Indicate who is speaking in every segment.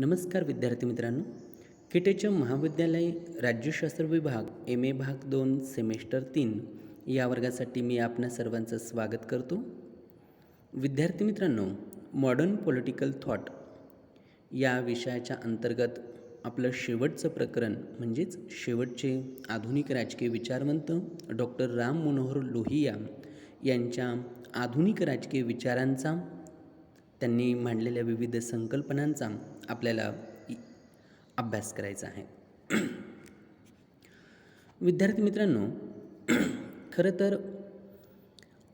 Speaker 1: नमस्कार विद्यार्थी मित्रांनो. केटेच्या महाविद्यालय राज्यशास्त्र विभाग MA भाग 2 सेमेस्टर 3 या वर्गासाठी मी आपणा सर्वांचं स्वागत करतो. विद्यार्थी मित्रांनो, मॉडर्न पॉलिटिकल थॉट या विषयाच्या अंतर्गत आपलं शेवटचं प्रकरण म्हणजेच शेवटचे आधुनिक राजकीय विचारवंत डॉक्टर राम मनोहर लोहिया यांच्या आधुनिक राजकीय विचारांचा, त्यांनी मांडलेल्या विविध संकल्पनांचा आपल्याला अभ्यास करायचा आहे. विद्यार्थी मित्रांनो, खरं तर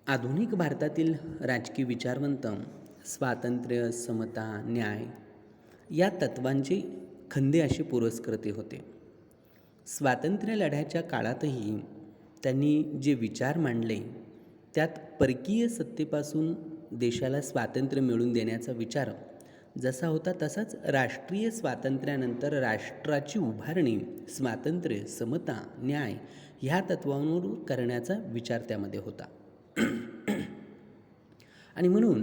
Speaker 1: आधुनिक भारतातील राजकीय विचारवंत स्वातंत्र्य, समता, न्याय या तत्वांचे खंदे असे पुरस्कर्ते होते. स्वातंत्र्य लढ्याच्या काळातही त्यांनी जे विचार मांडले त्यात परकीय सत्तेपासून देशाला स्वातंत्र्य मिळवून देण्याचा विचार जसा होता तसाच राष्ट्रीय स्वातंत्र्यानंतर राष्ट्राची उभारणी स्वातंत्र्य, समता, न्याय ह्या तत्वांवर करण्याचा विचार त्यामध्ये होता. आणि म्हणून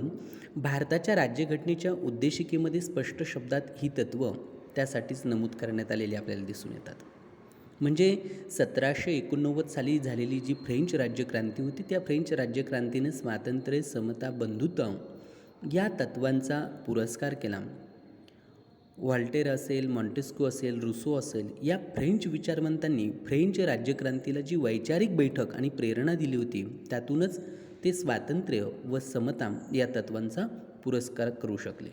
Speaker 1: भारताच्या राज्यघटनेच्या उद्देशिकेमध्ये स्पष्ट शब्दात ही तत्त्व त्यासाठीच नमूद करण्यात आलेली आपल्याला दिसून येतात. म्हणजे 1789 साली झालेली जी फ्रेंच राज्यक्रांती होती, त्या फ्रेंच राज्यक्रांतीने स्वातंत्र्य, समता, बंधुत्व या तत्वांचा पुरस्कार केला. व्हॉल्टेर असेल, मॉन्टेस्क्यू असेल, रुसो असेल, या फ्रेंच विचारवंतांनी फ्रेंच राज्यक्रांतीला जी वैचारिक बैठक आणि प्रेरणा दिली होती, त्यातूनच ते स्वातंत्र्य व समता या तत्वांचा पुरस्कार करू शकले.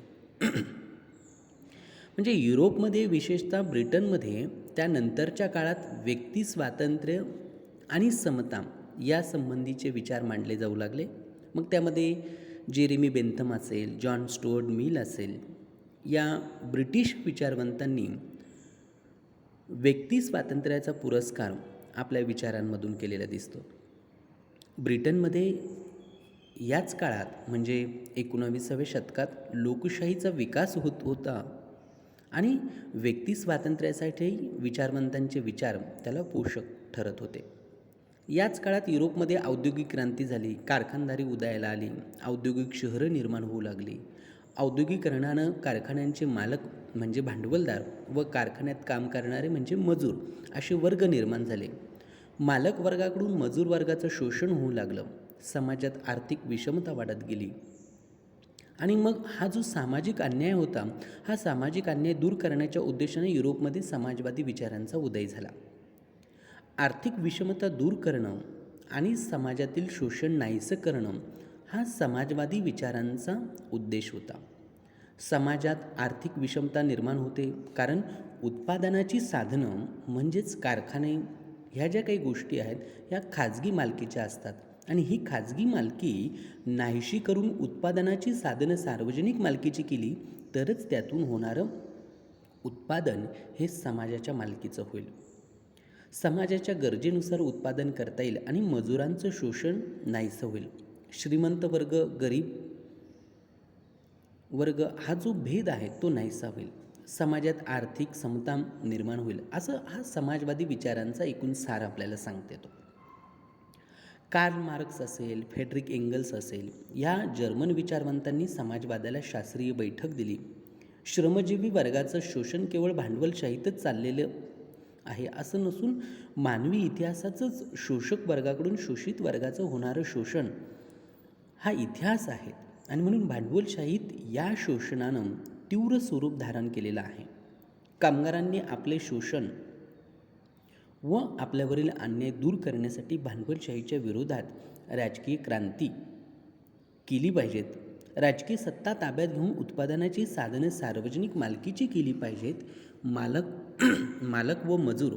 Speaker 1: म्हणजे युरोपमध्ये, विशेषतः ब्रिटनमध्ये त्यानंतरच्या काळात व्यक्ती स्वातंत्र्य आणि समता या संबंधीचे विचार मांडले जाऊ लागले. मग त्यामध्ये जेरेमी बेंथम असेल, जॉन स्टुअर्ट मिल असेल, या ब्रिटिश विचारवंतांनी व्यक्ती स्वातंत्र्याचा पुरस्कार आपल्या विचारांमधून केलेला दिसतो. ब्रिटनमध्ये याच काळात म्हणजे 19व्या शतकात लोकशाहीचा विकास होत होता आणि व्यक्ती स्वातंत्र्यासाठी विचारवंतांचे विचार त्याला पोषक ठरत होते. याच काळात युरोपमध्ये औद्योगिक क्रांती झाली, कारखानदारी उदयाला आली, औद्योगिक शहरं निर्माण होऊ लागली. औद्योगिकरणानं कारखान्यांचे मालक म्हणजे भांडवलदार व कारखान्यात काम करणारे म्हणजे मजूर असे वर्ग निर्माण झाले. मालक वर्गाकडून मजूर वर्गाचं शोषण होऊ लागलं. समाजात आर्थिक विषमता वाढत गेली आणि मग हा जो सामाजिक अन्याय होता, हा सामाजिक अन्याय दूर करण्याच्या उद्देशाने युरोपमध्ये समाजवादी विचारांचा उदय झाला. आर्थिक विषमता दूर करणं आणि समाजातील शोषण नाहीसं करणं हा समाजवादी विचारांचा उद्देश होता. समाजात आर्थिक विषमता निर्माण होते कारण उत्पादनाची साधनं म्हणजेच कारखाने ह्या ज्या काही गोष्टी आहेत ह्या खाजगी मालकीच्या असतात आणि ही खाजगी मालकी नाहीशी करून उत्पादनाची साधनं सार्वजनिक मालकीची केली तरच त्यातून होणारं उत्पादन हे समाजाच्या मालकीचं होईल. समाजाच्या गरजेनुसार उत्पादन करता येईल आणि मजुरांचं शोषण नाहीसं होईल. श्रीमंत वर्ग, गरीब वर्ग हा जो भेद आहे तो नाहीसा होईल. समाजात आर्थिक समता निर्माण होईल. असं हा समाजवादी विचारांचा एकूण सार आपल्याला सांगता येतो. कार्ल मार्क्स असेल, फ्रेडरिक एंगल्स असेल, या जर्मन विचारवंतांनी समाजवादाला शास्त्रीय बैठक दिली. श्रमजीवी वर्गाचं शोषण केवळ भांडवलशाहीतच चाललेलं आहे असं नसून मानवी इतिहासाचंच शोषक वर्गाकडून शोषित वर्गाचं होणारं शोषण हा इतिहास आहे आणि म्हणून भांडवलशाहीत या शोषणानं तीव्र स्वरूप धारण केलेलं आहे. कामगारांनी आपले शोषण व आपल्यावरील अन्याय दूर करण्यासाठी भांडवलशाहीच्या विरोधात राजकीय क्रांती केली पाहिजेत. राजकीय सत्ता ताब्यात घेऊन उत्पादनाची साधनं सार्वजनिक मालकीची केली पाहिजेत. मालक व मजूर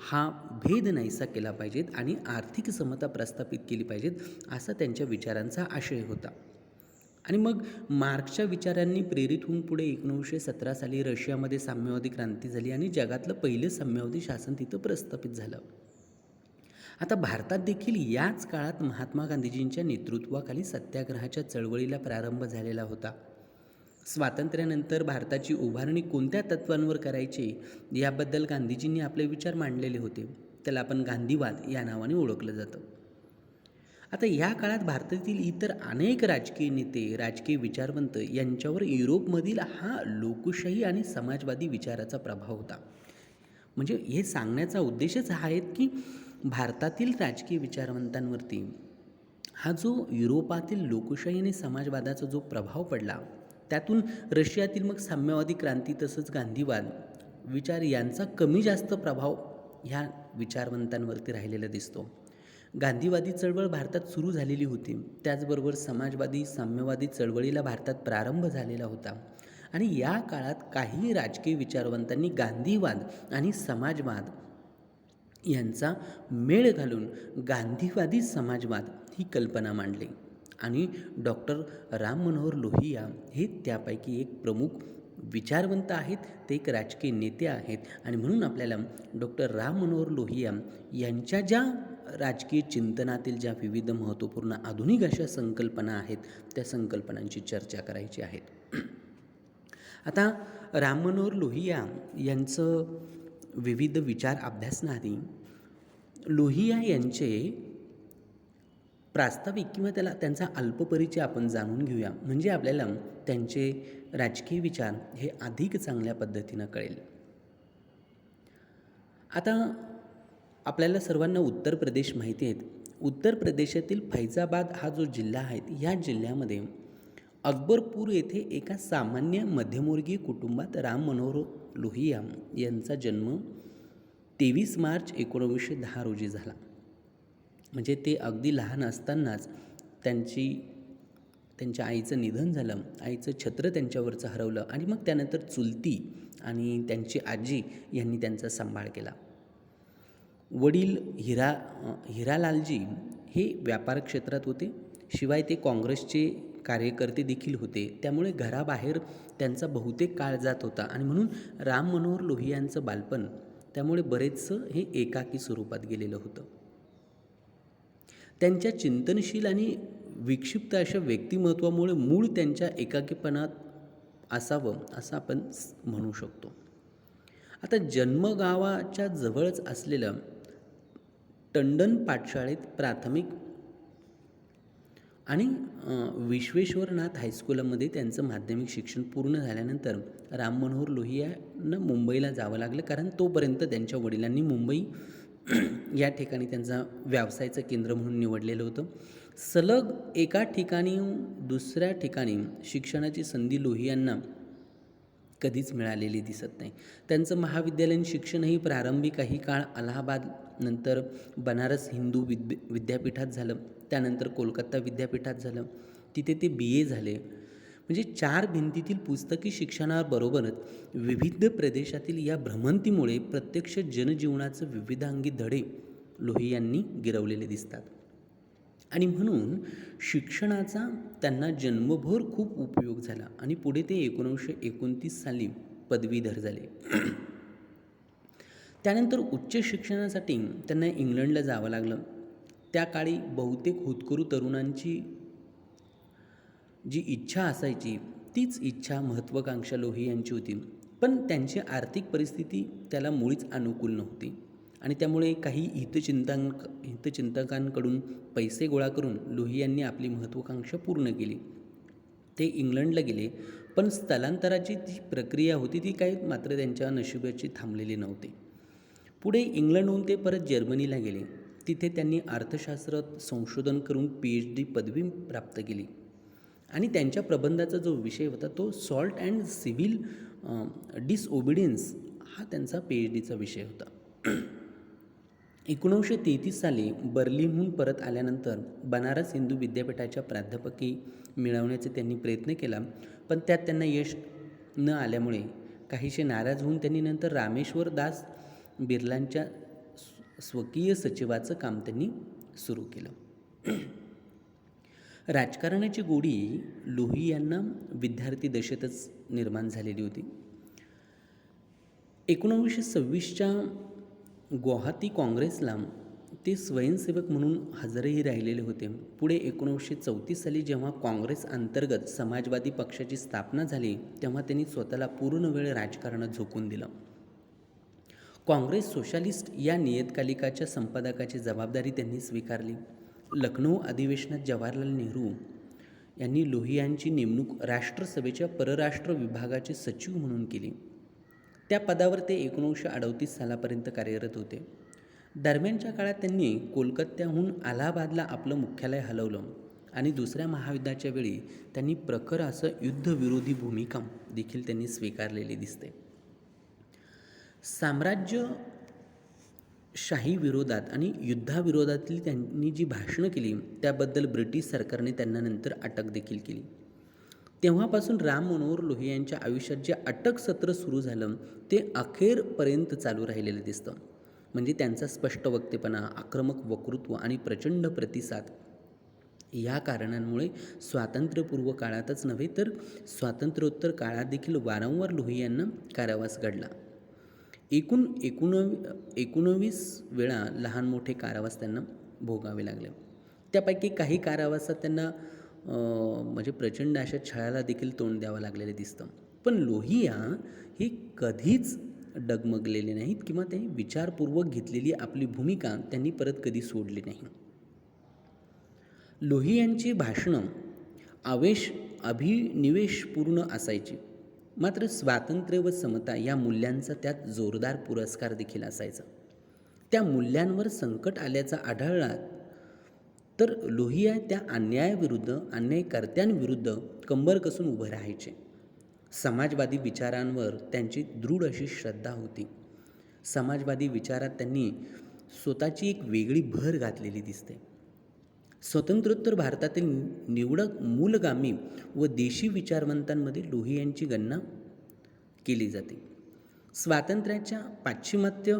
Speaker 1: हा भेद नाहीसा केला पाहिजेत आणि आर्थिक समता प्रस्थापित केली पाहिजेत असा त्यांच्या विचारांचा आशय होता. आणि मग मार्क्सच्या विचारांनी प्रेरित होऊन पुढे 1917 साली रशियामध्ये साम्यवादी क्रांती झाली आणि जगातलं पहिलं साम्यवादी शासन तिथं प्रस्थापित झालं. आता भारतात देखील याच काळात महात्मा गांधीजींच्या नेतृत्वाखाली सत्याग्रहाच्या चळवळीला प्रारंभ झालेला होता. स्वातंत्र्यानंतर भारताची उभारणी कोणत्या तत्वांवर करायची याबद्दल गांधीजींनी आपले विचार मांडलेले होते. त्याला आपण गांधीवाद या नावाने ओळखलं जातं. आता या काळात भारतातील इतर अनेक राजकीय नेते, राजकीय विचारवंत यांच्यावर युरोपमधील हा लोकशाही आणि समाजवादी विचाराचा प्रभाव होता. म्हणजे हे सांगण्याचा उद्देशच हा आहे की भारतातील राजकीय विचारवंतांवरती हा जो युरोपातील लोकशाही आणि समाजवादाचा जो प्रभाव पडला, त्यातून रशियातील मग साम्यवादी क्रांती तसंच गांधीवाद विचार यांचा कमी जास्त प्रभाव ह्या विचारवंतांवरती राहिलेला दिसतो. गांधीवादी चळवळ भारतात सुरू झालेली होती. त्याचबरोबर समाजवादी साम्यवादी चळवळीला भारतात प्रारंभ झालेला होता. आणि या काळात काही राजकीय विचारवंतांनी गांधीवाद आणि समाजवाद यांचा मेळ घालून गांधीवादी समाजवाद ही कल्पना मांडली. आणि डॉक्टर राम मनोहर लोहिया हे त्यापैकी एक प्रमुख विचारवंत आहेत, ते एक राजकीय नेते आहेत. आणि म्हणून आपल्याला डॉक्टर राम मनोहर लोहिया यांच्या ज्या राजकीय चिंतनातील ज्या विविध महत्त्वपूर्ण आधुनिक अशा संकल्पना आहेत, त्या संकल्पनांची चर्चा करायची आहेत. आता राम मनोहर लोहिया यांचं विविध विचार अभ्यासणारी लोहिया यांचे प्रास्ताविक किंवा त्यांचा अल्पपरिचय आपण जाणून घेऊया, म्हणजे आपल्याला त्यांचे राजकीय विचार हे अधिक चांगल्या पद्धतीनं कळेल. आता आपल्याला सर्वांना उत्तर प्रदेश माहिती आहेत. उत्तर प्रदेशातील फैजाबाद हा जो जिल्हा आहे, या जिल्ह्यामध्ये अकबरपूर येथे एका सामान्य मध्यमवर्गीय कुटुंबात राम मनोहर लोहिया यांचा जन्म 23 मार्च 1910 रोजी झाला. म्हणजे ते अगदी लहान असतानाच त्यांच्या आईचं निधन झालं. आईचं छत्र त्यांच्यावरचं हरवलं आणि मग त्यानंतर चुलती आणि त्यांची आजी यांनी त्यांचा सांभाळ केला. वडील हिरालालजी हे व्यापार क्षेत्रात होते, शिवाय ते काँग्रेसचे कार्यकर्ते देखील होते. त्यामुळे घराबाहेर त्यांचा बहुतेक काळ जात होता आणि म्हणून राम मनोहर लोहियांचं बालपण त्यामुळे बरेचसं हे एकाकी स्वरूपात गेलेलं होतं. त्यांच्या चिंतनशील आणि विक्षिप्त अशा व्यक्तिमत्वामुळे मूळ त्यांच्या एकाकीपणात असावं असं आपण म्हणू शकतो. आता जन्मगावाच्या जवळच असलेलं टंडन पाठशाळेत प्राथमिक आणि विश्वेश्वरनाथ हायस्कूलमध्ये त्यांचं माध्यमिक शिक्षण पूर्ण झाल्यानंतर राम मनोहर लोहियांना मुंबईला जावं लागलं, कारण तोपर्यंत त्यांच्या वडिलांनी मुंबई या ठिकाणी त्यांचा व्यवसायाचं केंद्र म्हणून निवडलेलं होतं. सलग एका ठिकाणी दुसऱ्या ठिकाणी शिक्षणाची संधी लोहियांना कधीच मिळालेली दिसत नाही. त्यांचं महाविद्यालयीन शिक्षणही प्रारंभी काही काळ अलाहाबाद, नंतर बनारस हिंदू विद्यापीठात झालं, त्यानंतर कोलकाता विद्यापीठात झालं. तिथे ते BA झाले. म्हणजे 4 भिंतीतील पुस्तकी शिक्षणाबरोबरच विविध प्रदेशातील या भ्रमंतीमुळे प्रत्यक्ष जनजीवनाचं विविधांगी धडे लोहियांनी गिरवलेले दिसतात. आणि म्हणून शिक्षणाचा त्यांना जन्मभर खूप उपयोग झाला आणि पुढे ते 1929 साली पदवीधर झाले. त्यानंतर उच्च शिक्षणासाठी त्यांना इंग्लंडला जावं लागलं. त्या काळी बहुतेक होतकरू तरुणांची जी इच्छा असायची तीच इच्छा महत्त्वाकांक्षा लोहियांची होती. पण त्यांची आर्थिक परिस्थिती त्याला मुळीच अनुकूल नव्हती आणि त्यामुळे काही हितचिंतकांकडून पैसे गोळा करून लोहियांनी आपली महत्त्वाकांक्षा पूर्ण केली. ते इंग्लंडला गेले, पण स्थलांतराची जी प्रक्रिया होती ती काही मात्र त्यांच्या नशिबाची थांबलेली नव्हती. पुढे इंग्लंडहून ते परत जर्मनीला गेले. तिथे त्यांनी अर्थशास्त्रात संशोधन करून PhD पदवी प्राप्त केली आणि त्यांच्या प्रबंधाचा जो विषय होता तो सॉल्ट अँड सिव्हिल डिसओबिडियन्स हा त्यांचा PhDचा विषय होता. 1933 साली बर्लिनहून परत आल्यानंतर बनारस हिंदू विद्यापीठाच्या प्राध्यापकी मिळवण्याचा त्यांनी प्रयत्न केला, पण त्यात त्यांना यश न आल्यामुळे काहीसे नाराज होऊन त्यांनी नंतर रामेश्वर दास बिर्लांच्या स्वकीय सचिवाचं काम त्यांनी सुरू केलं. राजकारणाची गोडी लोहियांना विद्यार्थी दशेतच निर्माण झालेली होती. 1926च्या गुवाहाटी काँग्रेसला ते स्वयंसेवक म्हणून हजरही राहिलेले होते. पुढे 1934 साली जेव्हा काँग्रेस अंतर्गत समाजवादी पक्षाची स्थापना झाली तेव्हा त्यांनी स्वतःला पूर्ण वेळ राजकारणात झोकून दिलं. काँग्रेस सोशलिस्ट या नियतकालिकाच्या संपादकाची जबाबदारी त्यांनी स्वीकारली. लखनौ अधिवेशनात जवाहरलाल नेहरू यांनी लोहियांची नेमणूक राष्ट्रसभेच्या परराष्ट्र विभागाचे सचिव म्हणून केली. त्या पदावर ते 1938 सालापर्यंत कार्यरत होते. दरम्यानच्या काळात त्यांनी कोलकात्याहून अलाहाबादला आपलं मुख्यालय हलवलं आणि दुसऱ्या महायुद्धाच्या वेळी त्यांनी प्रखर असं युद्धविरोधी भूमिका देखील त्यांनी स्वीकारलेली दिसते. साम्राज्यशाही विरोधात आणि युद्धाविरोधातली त्यांनी जी भाषणं केली त्याबद्दल ब्रिटिश सरकारने त्यांना नंतर अटक देखील केली. तेव्हापासून राम मनोहर लोहियांच्या आयुष्यात जे अटक सत्र सुरू झालं ते अखेरपर्यंत चालू राहिलेलं दिसतं. म्हणजे त्यांचा स्पष्ट वक्तेपणा, आक्रमक वक्तृत्व आणि प्रचंड प्रतिसाद या कारणांमुळे स्वातंत्र्यपूर्व काळातच नव्हे तर स्वातंत्र्योत्तर काळात देखील वारंवार लोहियांना कारावास घडला. एकूण 19 वेळा लहान मोठे कारावास त्यांना भोगावे लागले. त्यापैकी काही कारावासात त्यांना म्हणजे प्रचंड अशा छळाला देखील तोंड द्यावं लागलेलं दिसतं. पण लोहिया हे कधीच डगमगलेले नाहीत किंवा त्यांनी विचारपूर्वक घेतलेली आपली भूमिका त्यांनी परत कधी सोडली नाही. लोहियांची भाषणं अभिनिवेशपूर्ण असायची, मात्र स्वातंत्र्य व समता या मूल्यांचा त्यात जोरदार पुरस्कार देखील असायचा. त्या मूल्यांवर संकट आल्याचा आढळला तर लोहिया त्या अन्यायकर्त्यांविरुद्ध कंबर कसून उभं राहायचे. समाजवादी विचारांवर त्यांची दृढ अशी श्रद्धा होती. समाजवादी विचारात त्यांनी स्वतःची एक वेगळी भर घातलेली दिसते. स्वतंत्रोत्तर भारतातील निवडक मूलगामी व देशी विचारवंतांमध्ये लोहियांची गणना केली जाते. स्वातंत्र्याच्या पाश्चिमात्य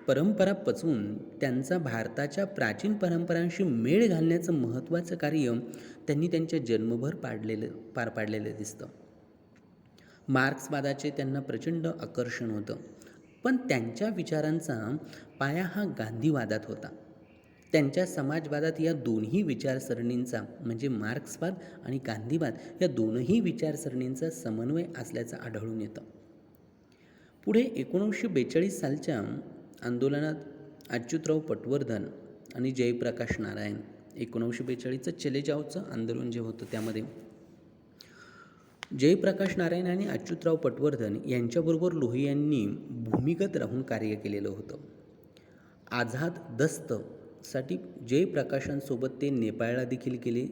Speaker 1: परंपरा पचवून त्यांचा भारताच्या प्राचीन परंपरांशी मेळ घालण्याचं महत्त्वाचं कार्य त्यांनी त्यांच्या जन्मभर पार पाडलेलं दिसतं. मार्क्सवादाचे त्यांना प्रचंड आकर्षण होतं, पण त्यांच्या विचारांचा पाया हा गांधीवादात होता. त्यांच्या समाजवादात या दोन्ही विचारसरणींचा म्हणजे मार्क्सवाद आणि गांधीवाद या दोनही विचारसरणींचा समन्वय असल्याचं आढळून येतं. पुढे 1942 सालच्या आंदोलनात अच्युतराव पटवर्धन आणि जयप्रकाश नारायण 1942चं चले जाओचं आंदोलन जे होतं त्यामध्ये जयप्रकाश नारायण आणि अच्युतराव पटवर्धन यांच्याबरोबर लोहियांनी भूमिगत राहून कार्य केलेलं होतं. आझाद दस्तसाठी जयप्रकाशांसोबत ते नेपाळला देखील गेले.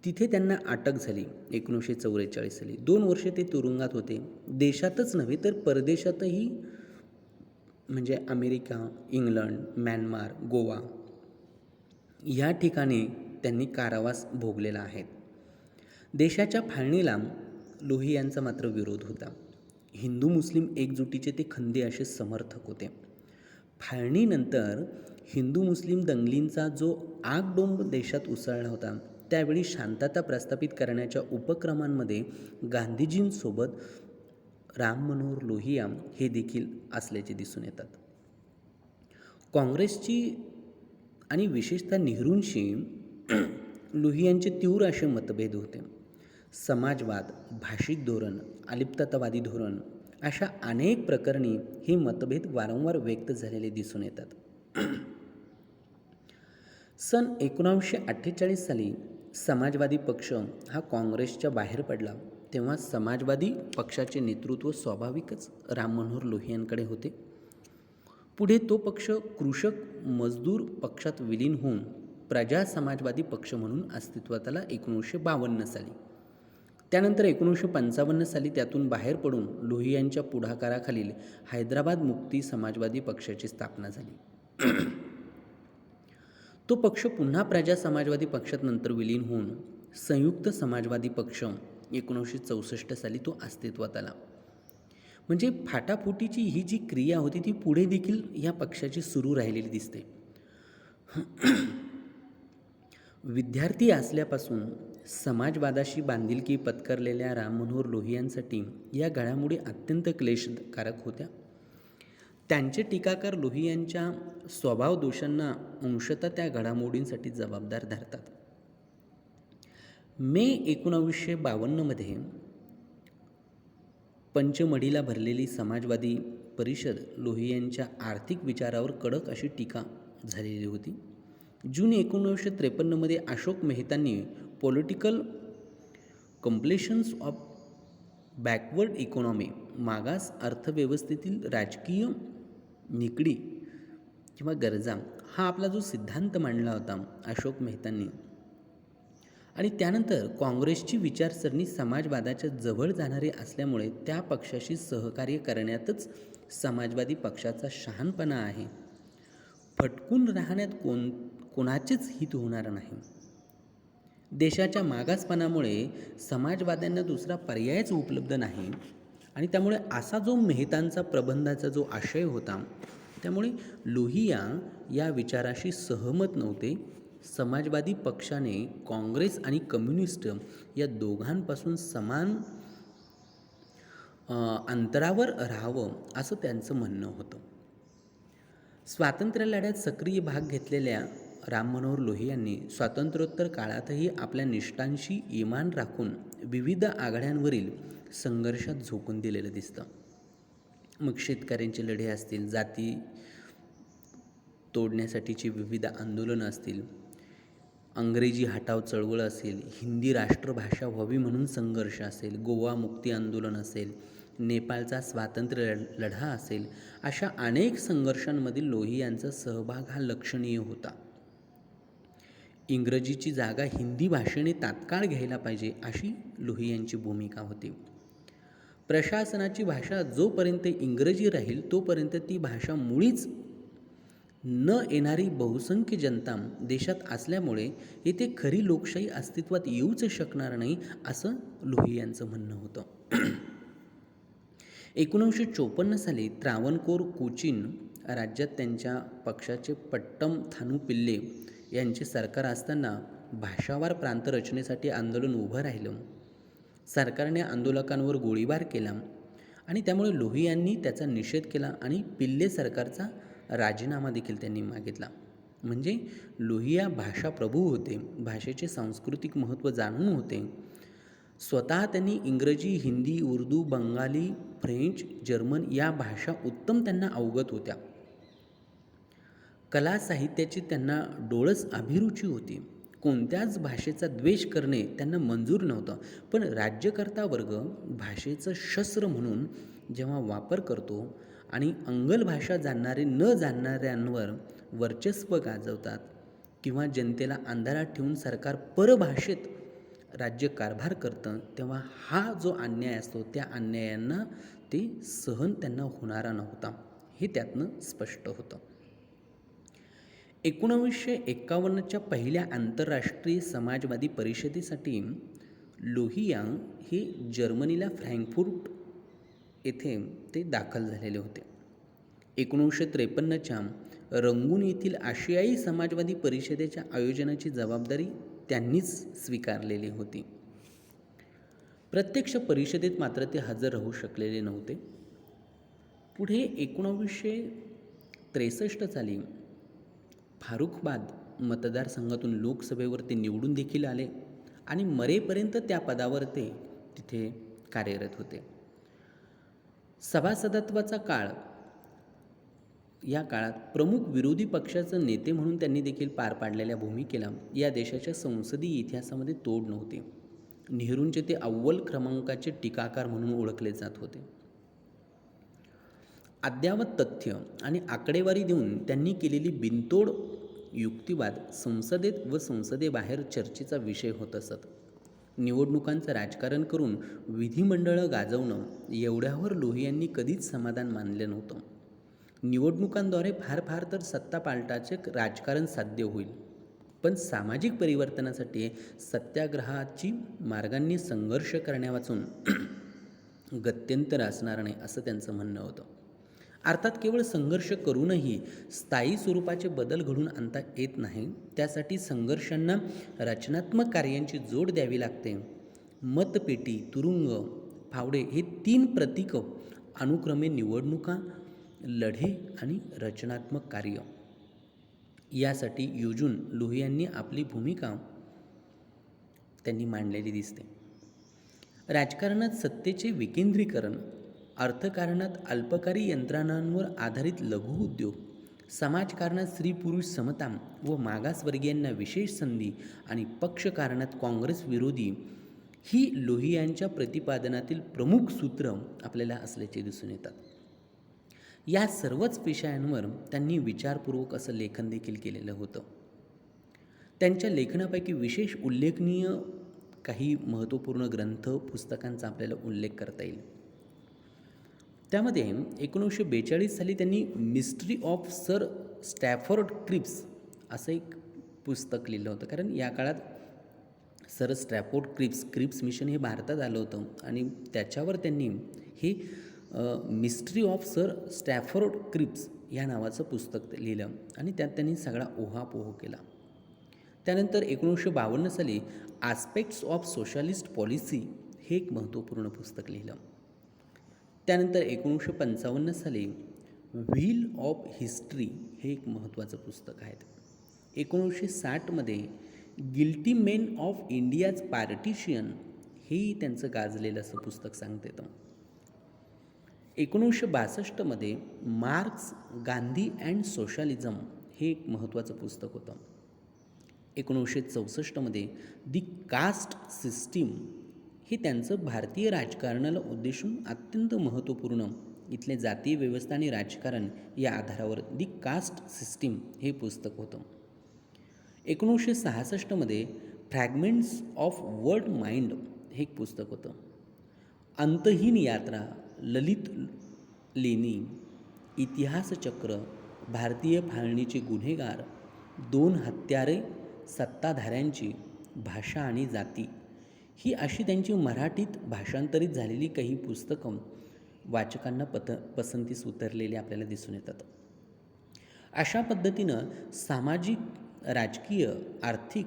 Speaker 1: तिथे त्यांना अटक झाली 1944 साली. 2 वर्षे ते तुरुंगात होते. देशातच नव्हे तर परदेशातही म्हणजे अमेरिका, इंग्लंड, म्यानमार, गोवा या ठिकाणी त्यांनी कारावास भोगलेला आहे. देशाच्या फाळणीला लोहियांचा मात्र विरोध होता. हिंदू मुस्लिम एकजुटीचे ते खंदे असे समर्थक होते. फाळणीनंतर हिंदू मुस्लिम दंगलींचा जो आगडोंब देशात उसळला होता त्यावेळी शांतता प्रस्थापित करण्याच्या उपक्रमांमध्ये गांधीजींसोबत राम मनोहर लोहिया हे देखील असल्याचे दिसून येतात. काँग्रेसची आणि विशेषतः नेहरूंशी लोहियांचे तीव्र असे मतभेद होते. समाजवाद, भाषिक धोरण, अलिप्ततावादी धोरण अशा अनेक प्रकरणी हे मतभेद वारंवार व्यक्त झालेले दिसून येतात. सन 1948 साली समाजवादी पक्ष हा काँग्रेसच्या बाहेर पडला. तेव्हा समाजवादी पक्षाचे नेतृत्व स्वाभाविकच राम मनोहर लोहियांकडे होते. पुढे तो पक्ष कृषक मजदूर पक्षात विलीन होऊन प्रजा समाजवादी पक्ष म्हणून अस्तित्वात आला 1952 साली. त्यानंतर 1955 साली त्यातून बाहेर पडून लोहियांच्या पुढाकाराखालील हैदराबाद मुक्ती समाजवादी पक्षाची स्थापना झाली. तो पक्ष पुन्हा प्रजा समाजवादी पक्षात नंतर विलीन होऊन संयुक्त समाजवादी पक्ष 1964 साली तो अस्तित्वात आला. म्हणजे फाटाफुटीची ही जी क्रिया होती ती पुढे देखील या पक्षाची सुरू राहिलेली दिसते. विद्यार्थी असल्यापासून समाजवादाशी बांधिलकी पत्करलेल्या राम मनोहर लोहियांसाठी या घडामोडी अत्यंत क्लेशकारक होत्या. त्यांचे टीकाकार लोहियांच्या स्वभावदोषांना अंशतः त्या घडामोडींसाठी जबाबदार धरतात. मे 1952 पंचमढीला भरलेली समाजवादी परिषद लोहियांच्या आर्थिक विचारावर कडक अशी टीका झालेली होती. जून 1953मध्ये अशोक मेहतांनी political compulsions of backward economy, मागास अर्थव्यवस्थेतील राजकीय निकडी किंवा गरजा, हा आपला जो सिद्धांत मांडला होता अशोक मेहतांनी, आणि त्यानंतर काँग्रेसची विचारसरणी समाजवादाच्या जवळ जाणारी असल्यामुळे त्या पक्षाशी सहकार्य करण्यातच समाजवादी पक्षाचा शहाणपणा आहे. फटकून राहण्यात कोणाचेच हित होणार नाही. देशाच्या मागासपणामुळे समाजवाद्यांना दुसरा पर्यायच उपलब्ध नाही आणि त्यामुळे असा जो मेहतांचा प्रबंधाचा जो आशय होता, त्यामुळे लोहिया या विचाराशी सहमत नव्हते. समाजवादी पक्षाने काँग्रेस आणि कम्युनिस्ट या दोघांपासून समान अंतरावर राहावं असं त्यांचं म्हणणं होतं. स्वातंत्र्य लढ्यात सक्रिय भाग घेतलेल्या राम मनोहर लोहियांनी स्वातंत्र्योत्तर काळातही आपल्या निष्ठांशी इमान राखून विविध आघाड्यांवरील संघर्षात झोकून दिलेलं दिसतं. मग शेतकऱ्यांचे लढे असतील, जाती तोडण्यासाठीची विविध आंदोलनं असतील, अंग्रेजी हटाव चळवळ असेल, हिंदी राष्ट्रभाषा व्हावी म्हणून संघर्ष असेल, गोवा मुक्ती आंदोलन असेल, नेपाळचा स्वातंत्र्य लढा असेल, अशा अनेक संघर्षांमधील लोहियांचा सहभाग हा लक्षणीय होता. इंग्रजीची जागा हिंदी भाषेने तात्काळ घ्यायला पाहिजे अशी लोहियांची भूमिका होती. प्रशासनाची भाषा जोपर्यंत इंग्रजी राहील तोपर्यंत ती भाषा मुळीच न येणारी बहुसंख्य जनता देशात असल्यामुळे येथे खरी लोकशाही अस्तित्वात येऊच शकणार नाही असं लोहियांचं म्हणणं होतं. 1954 साली त्रावणकोर कोचीन राज्यात त्यांच्या पक्षाचे पट्टम थानू पिल्ले यांचे सरकार असताना भाषावार प्रांत रचनेसाठी आंदोलन उभं राहिलं. सरकारने आंदोलकांवर गोळीबार केला आणि त्यामुळे लोहियांनी त्याचा निषेध केला आणि पिल्ले सरकारचा राजीनामा देखील त्यांनी मागितला. म्हणजे लोहिया भाषाप्रभू होते, भाषेचे सांस्कृतिक महत्त्व जाणून होते. स्वतः त्यांनी इंग्रजी, हिंदी, उर्दू, बंगाली, फ्रेंच, जर्मन या भाषा उत्तम त्यांना अवगत होत्या. कला साहित्याची त्यांना डोळस अभिरुची होती. कोणत्याच भाषेचा द्वेष करणे त्यांना मंजूर नव्हतं. पण राज्यकर्ता वर्ग भाषेचं शस्त्र म्हणून जेव्हा वापर करतो आणि अंगल भाषा जाणणारे न जाणणाऱ्यांवर वर्चस्व गाजवतात किंवा जनतेला अंधारात ठेवून सरकार परभाषेत राज्यकारभार करतं, तेव्हा हा जो अन्याय असतो त्या अन्यायांना ते सहन त्यांना होणारा नव्हता, हे त्यातनं स्पष्ट होतं. 1951च्या पहिल्या आंतरराष्ट्रीय समाजवादी परिषदेसाठी लोहिया हे जर्मनीला फ्रँकफुर्ट येथे ते दाखल झालेले होते. 1953च्या रंगून येथील आशियाई समाजवादी परिषदेच्या आयोजनाची जबाबदारी त्यांनीच स्वीकारलेली होती. प्रत्यक्ष परिषदेत मात्र ते हजर राहू शकलेले नव्हते. पुढे 1963 साली फारुखबाद मतदारसंघातून लोकसभेवर ते निवडून देखील आले आणि मरेपर्यंत त्या पदावर ते तिथे कार्यरत होते. सभासदत्वाचा काळ, या काळात प्रमुख विरोधी पक्षाचे नेते म्हणून त्यांनी देखील पार पाडलेल्या भूमिकेला या देशाच्या संसदीय इतिहासामध्ये तोड नव्हते. नेहरूंचे ते अव्वल क्रमांकाचे टीकाकार म्हणून ओळखले जात होते. अद्ययावत तथ्य आणि आकडेवारी देऊन त्यांनी केलेली बिनतोड युक्तिवाद संसदेत व संसदेबाहेर चर्चेचा विषय होत असत. निवडणुकांचं राजकारण करून विधिमंडळं गाजवणं एवढ्यावर लोहियांनी कधीच समाधान मानलं नव्हतं. निवडणुकांद्वारे फार तर सत्तापालटाचे राजकारण साध्य होईल, पण सामाजिक परिवर्तनासाठी सत्याग्रहाची मार्गांनी संघर्ष करण्यावाचून गत्यंतर असणार नाही असं त्यांचं म्हणणं होतं. अर्थात केवळ संघर्ष करूनही स्थायी स्वरूपाचे बदल घडून आणता येत नाही. त्यासाठी संघर्षांना रचनात्मक कार्यांची जोड द्यावी लागते. मतपेटी, तुरुंग, फावडे हे 3 प्रतीकं अनुक्रमे निवडणुका, लढे आणि रचनात्मक कार्य यासाठी योजून लोहियांनी आपली भूमिका त्यांनी मांडलेली दिसते. राजकारणात सत्तेचे विकेंद्रीकरण, अर्थकारणात अल्पकारी यंत्रणांवर आधारित लघुउद्योग समाजकारणात स्त्री पुरुष समता व मागासवर्गीयांना विशेष संधी आणि पक्षकारणात काँग्रेस विरोधी ही लोहियांच्या प्रतिपादनातील प्रमुख सूत्र आपल्याला असल्याचे दिसून येतात. या सर्वच विषयांवर त्यांनी विचारपूर्वक असं लेखन देखील केलेलं होतं. त्यांच्या लेखनापैकी विशेष उल्लेखनीय काही महत्त्वपूर्ण ग्रंथ पुस्तकांचा आपल्याला उल्लेख करता येईल. त्यामध्ये 1942 साली त्यांनी mystery of Sir Stafford Cripps असं एक पुस्तक लिहिलं होतं. कारण या काळात सर स्टॅफर्ड क्रिप्स मिशन हे भारतात आलं होतं आणि त्याच्यावर त्यांनी हे mystery of Sir Stafford Cripps या नावाचं पुस्तक लिहिलं आणि त्यात त्यांनी सगळा ओहापोह केला. त्यानंतर 1952 साली आस्पेक्ट्स ऑफ सोशलिस्ट पॉलिसी हे एक महत्त्वपूर्ण पुस्तक लिहिलं. त्यानंतर 1955 साली व्हील ऑफ हिस्ट्री हे एक महत्त्वाचं पुस्तक आहे. 1960मध्ये guilty men of India's partition हेही त्यांचं गाजलेलं असं पुस्तक सांगता येतं. 1962मध्ये मार्क्स, गांधी अँड सोशलिझम हे एक महत्त्वाचं पुस्तक होतं. 1964मध्ये दी कास्ट सिस्टीम हे त्यांचं भारतीय राजकारणाला उद्देशून अत्यंत महत्त्वपूर्ण इथले जातीय व्यवस्था आणि राजकारण या आधारावर दी कास्ट सिस्टीम हे पुस्तक होतं. 1966मध्ये फ्रॅगमेंट्स ऑफ वर्ल्ड माइंड हे एक पुस्तक होतं. अंतहीन यात्रा, ललित लेणी, इतिहासचक्र, भारतीय फाळणीचे गुन्हेगार, 2 हत्यारे सत्ताधाऱ्यांची, भाषा आणि जाती ही अशी त्यांची मराठीत भाषांतरित झालेली काही पुस्तकं वाचकांना पसंतीस उतरलेली आपल्याला दिसून येतात. अशा पद्धतीनं सामाजिक, राजकीय, आर्थिक,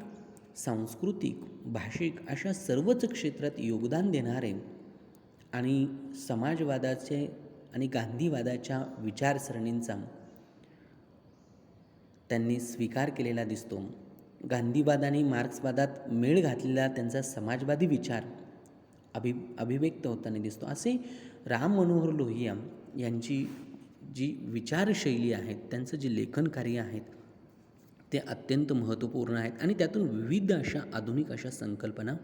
Speaker 1: सांस्कृतिक, भाषिक अशा सर्वच क्षेत्रात योगदान देणारे आणि समाजवादाचे आणि गांधीवादाच्या विचारसरणींचा त्यांनी स्वीकार केलेला दिसतो. गांधीवाद आणि मार्क्सवादात मेळ घातलेला त्यांचा समाजवादी विचार अभिव्यक्त होताना दिसतो. असे राम मनोहर लोहिया यांची जी विचारशैली आहे, त्यांचं जे लेखन कार्य आहेत ते अत्यंत महत्त्वपूर्ण आहेत आणि त्यातून विविध अशा आधुनिक अशा संकल्पना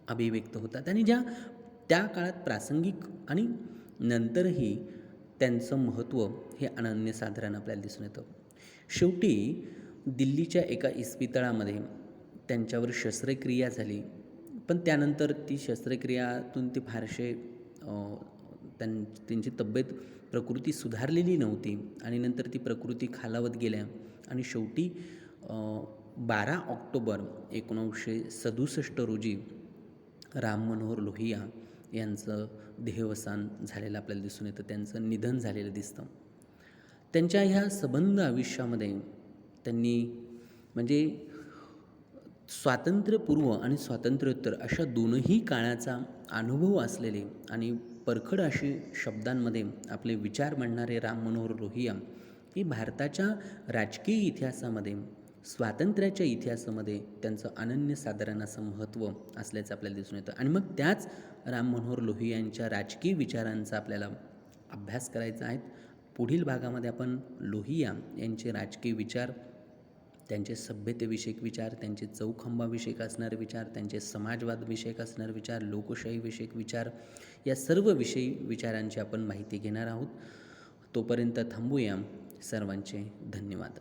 Speaker 1: अभिव्यक्त होतात आणि ज्या त्या काळात प्रासंगिक आणि नंतरही त्यांचं महत्त्व हे अनन्यसाधारण आपल्याला दिसून येतं. शेवटी दिल्लीच्या एका इस्पितळामध्ये त्यांच्यावर शस्त्रक्रिया झाली, पण त्यानंतर ती शस्त्रक्रियातून ते फारसे त्यांची तब्येत प्रकृती सुधारलेली नव्हती आणि नंतर ती प्रकृती खालावत गेल्या आणि शेवटी 12 ऑक्टोबर 1967 रोजी राम मनोहर लोहिया यांचं देहवसान झालेलं आपल्याला दिसून येतं. त्यांचं निधन झालेलं दिसतं. त्यांच्या ह्या सबंध आयुष्यामध्ये त्यांनी म्हणजे स्वातंत्र्यपूर्व आणि स्वातंत्र्योत्तर अशा दोनही काळाचा अनुभव असलेले आणि परखड अशी शब्दांमध्ये आपले विचार मांडणारे राम मनोहर लोहिया हे भारताच्या राजकीय इतिहासामध्ये, स्वातंत्र्याच्या इतिहासामध्ये त्यांचं अनन्यसाधारण असं महत्त्व असल्याचं आपल्याला दिसून येतं. आणि मग त्याच राम मनोहर लोहिया यांच्या राजकीय विचारांचा आपल्याला अभ्यास करायचा आहे. पुढील भागामध्ये आपण लोहिया यांचे राजकीय विचार, त्यांचे सभ्यतेविषयक विचार, त्यांचे चौखंबाविषयक असणारे विचार, त्यांचे समाजवादविषयक असणारे विचार, लोकशाहीविषयक विचार या सर्व विचारांची आपण माहिती घेणार आहोत. तोपर्यंत थांबूया. सर्वांचे धन्यवाद.